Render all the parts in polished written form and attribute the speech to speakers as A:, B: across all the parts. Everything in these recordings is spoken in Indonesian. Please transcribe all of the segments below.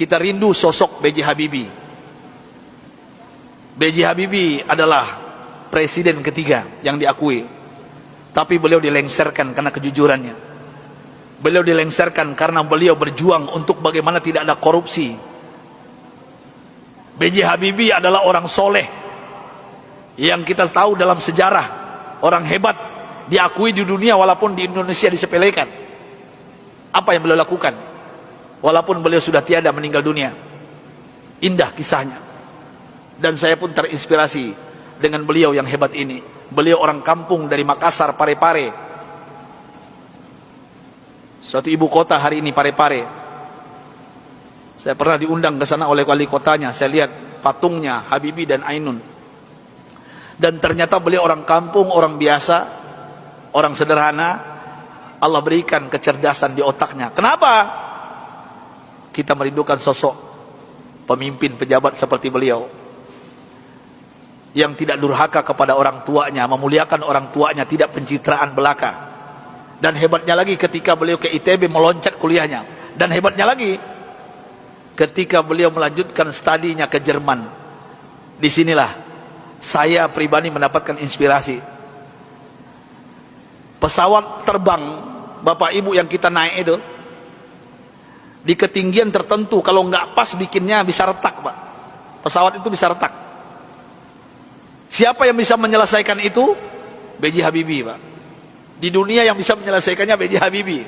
A: kita rindu sosok B.J. Habibie. B.J. Habibie adalah presiden ketiga yang diakui, tapi beliau dilengsarkan karena kejujurannya. Beliau dilengsarkan karena beliau berjuang untuk bagaimana tidak ada korupsi. B.J. Habibie adalah orang soleh yang kita tahu dalam sejarah, orang hebat, diakui di dunia walaupun di Indonesia disepelekan. Apa yang beliau lakukan walaupun beliau sudah tiada, meninggal dunia? Indah kisahnya, dan saya pun terinspirasi dengan beliau yang hebat ini. Beliau orang kampung dari Makassar, Parepare, suatu ibu kota hari ini, Parepare. Saya pernah diundang ke sana oleh wali kotanya. Saya lihat patungnya Habibie dan Ainun, dan ternyata beliau orang kampung, orang biasa, orang sederhana. Allah berikan kecerdasan di otaknya. Kenapa kita merindukan sosok pemimpin pejabat seperti beliau, yang tidak durhaka kepada orang tuanya, memuliakan orang tuanya, tidak pencitraan belaka. Dan hebatnya lagi, ketika beliau ke ITB meloncat kuliahnya. Dan hebatnya lagi, ketika beliau melanjutkan studinya ke Jerman. Disinilah saya pribadi mendapatkan inspirasi. Pesawat terbang Bapak Ibu yang kita naik itu, di ketinggian tertentu, kalau nggak pas bikinnya bisa retak, Pak. Pesawat itu bisa retak. Siapa yang bisa menyelesaikan itu? B.J. Habibie, Pak. Di dunia yang bisa menyelesaikannya B.J. Habibie.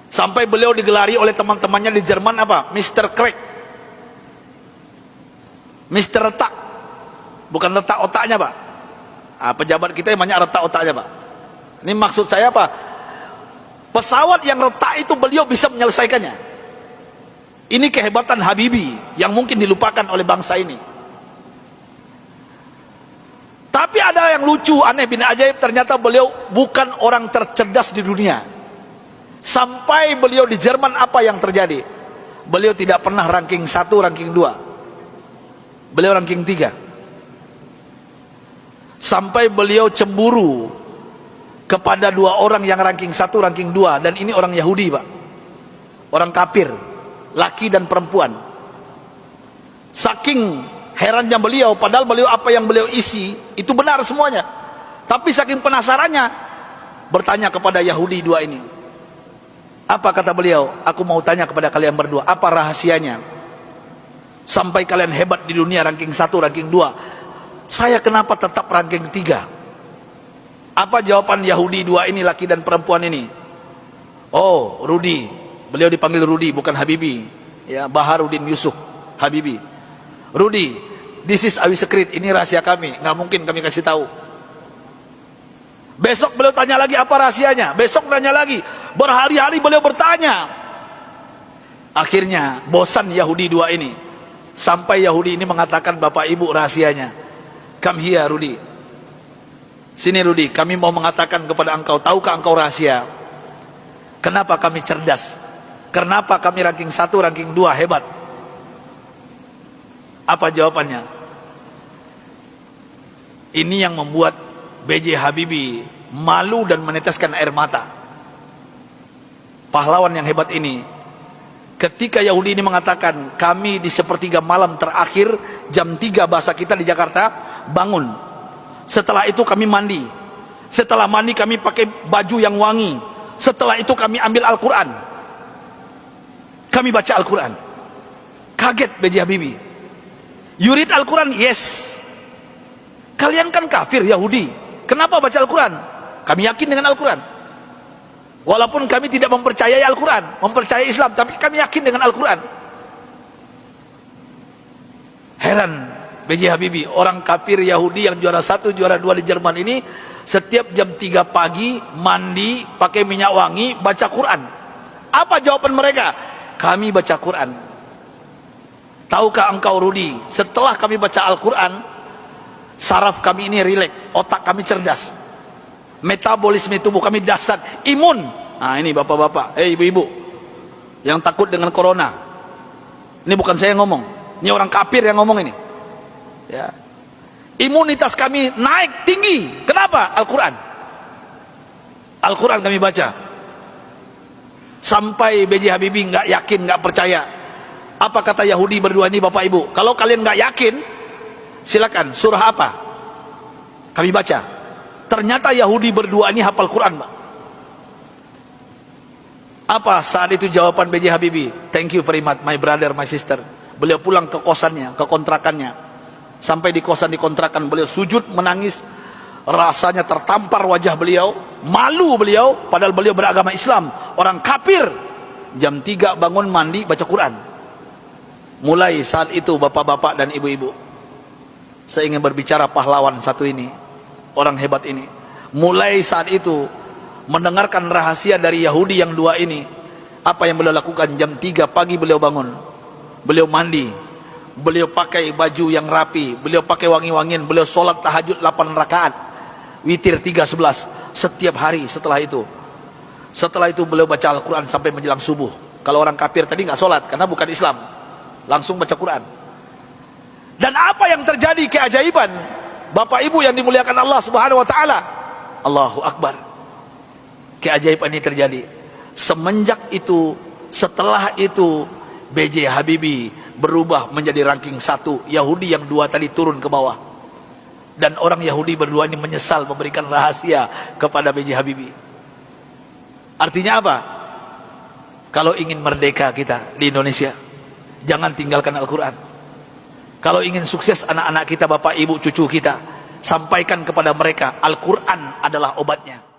A: Sampai beliau digelari oleh teman-temannya di Jerman apa? Mr. Crack, Mr. Retak. Bukan retak otaknya, Pak. Pejabat kita yang banyak retak otaknya, Pak. Ini maksud saya apa? Pesawat yang retak itu beliau bisa menyelesaikannya. Ini kehebatan Habibie yang mungkin dilupakan oleh bangsa ini. Tapi ada yang lucu, aneh bin ajaib, ternyata beliau bukan orang tercerdas di dunia. Sampai beliau di Jerman, apa yang terjadi? Beliau tidak pernah ranking 1, ranking 2. Beliau ranking 3. Sampai beliau cemburu kepada 2 orang yang ranking 1, ranking 2, dan ini orang Yahudi, Pak. Orang kafir, laki dan perempuan. Saking herannya beliau, padahal beliau apa yang beliau isi itu benar semuanya. Tapi saking penasarannya, bertanya kepada Yahudi 2 ini. Apa kata beliau? Aku mau tanya kepada kalian berdua, apa rahasianya sampai kalian hebat di dunia, ranking 1, ranking 2? Saya kenapa tetap ranking 3? Apa jawaban Yahudi 2 ini, laki dan perempuan ini? Oh, Rudi. Beliau dipanggil Rudi, bukan Habibie. Ya, Baharudin Yusuf Habibie. Rudi, this is our secret. Ini rahasia kami, nggak mungkin kami kasih tahu. Besok beliau tanya lagi, apa rahasianya? Besok tanya lagi. Berhari-hari beliau bertanya. Akhirnya bosan Yahudi 2 ini. Sampai Yahudi ini mengatakan, Bapak Ibu, rahasianya. Come here, Rudi. Sini Rudi, kami mau mengatakan kepada engkau, tahukah engkau rahasia kenapa kami cerdas? Kenapa kami ranking 1, ranking 2 hebat? Apa jawabannya? Ini yang membuat B.J. Habibie malu dan meneteskan air mata. Pahlawan yang hebat ini, ketika Yahudi ini mengatakan, kami di sepertiga malam terakhir, jam 3 bahasa kita di Jakarta, bangun. Setelah itu kami mandi. Setelah mandi kami pakai baju yang wangi. Setelah itu kami ambil Al-Quran. Kami baca Al-Quran. Kaget B.J. Habibie. You read Al-Quran? Yes. Kalian kan kafir Yahudi, kenapa baca Al-Quran? Kami yakin dengan Al-Quran. Walaupun kami tidak mempercayai Al-Quran, mempercayai Islam, tapi kami yakin dengan Al-Quran. Heran B.J. Habibie, orang kafir Yahudi yang juara 1, juara 2 di Jerman ini, setiap jam 3 pagi mandi, pakai minyak wangi, baca Quran. Apa jawaban mereka? Kami baca Quran. Tahukah engkau Rudi, setelah kami baca Al-Quran, saraf kami ini rileks, otak kami cerdas, metabolisme tubuh kami dahsyat, imun. Nah ini bapak-bapak, ibu-ibu yang takut dengan corona, ini bukan saya yang ngomong, ini orang kafir yang ngomong ini. Ya. Imunitas kami naik tinggi. Kenapa? Al-Quran. Al-Quran kami baca. Sampai B.J. Habibie nggak yakin, nggak percaya. Apa kata Yahudi berdua ini Bapak Ibu? Kalau kalian nggak yakin, silakan. Surah apa? Kami baca. Ternyata Yahudi berdua ini hafal Quran, Pak. Apa saat itu jawaban B.J. Habibie? Thank you very much, my brother, my sister. Beliau pulang ke kosannya, ke kontrakannya. Sampai di kosan, di kontrakan, beliau sujud menangis. Rasanya tertampar wajah beliau, malu beliau, padahal beliau beragama Islam, orang kafir. Jam 3 bangun, mandi, baca Quran. Mulai saat itu bapak-bapak dan ibu-ibu, saya ingin berbicara pahlawan satu ini, orang hebat ini. Mulai saat itu mendengarkan rahasia dari Yahudi yang dua ini, apa yang beliau lakukan? Jam 3 pagi beliau bangun, beliau mandi, beliau pakai baju yang rapi, beliau pakai wangi-wangian, beliau sholat tahajud 8 rakaat, witir 3:11 setiap hari. Setelah itu beliau baca Al-Quran sampai menjelang subuh. Kalau orang kafir tadi nggak sholat karena bukan Islam, langsung baca Quran. Dan apa yang terjadi keajaiban, Bapak Ibu yang dimuliakan Allah Subhanahu wa taala, Allahu Akbar. Keajaiban ini terjadi. Semenjak itu, setelah itu, B.J. Habibie berubah menjadi ranking 1. Yahudi yang 2 tadi turun ke bawah. Dan orang Yahudi berdua ini menyesal memberikan rahasia kepada B.J. Habibie. Artinya apa? Kalau ingin merdeka kita di Indonesia, jangan tinggalkan Al-Quran. Kalau ingin sukses anak-anak kita, bapak, ibu, cucu kita, sampaikan kepada mereka Al-Quran adalah obatnya.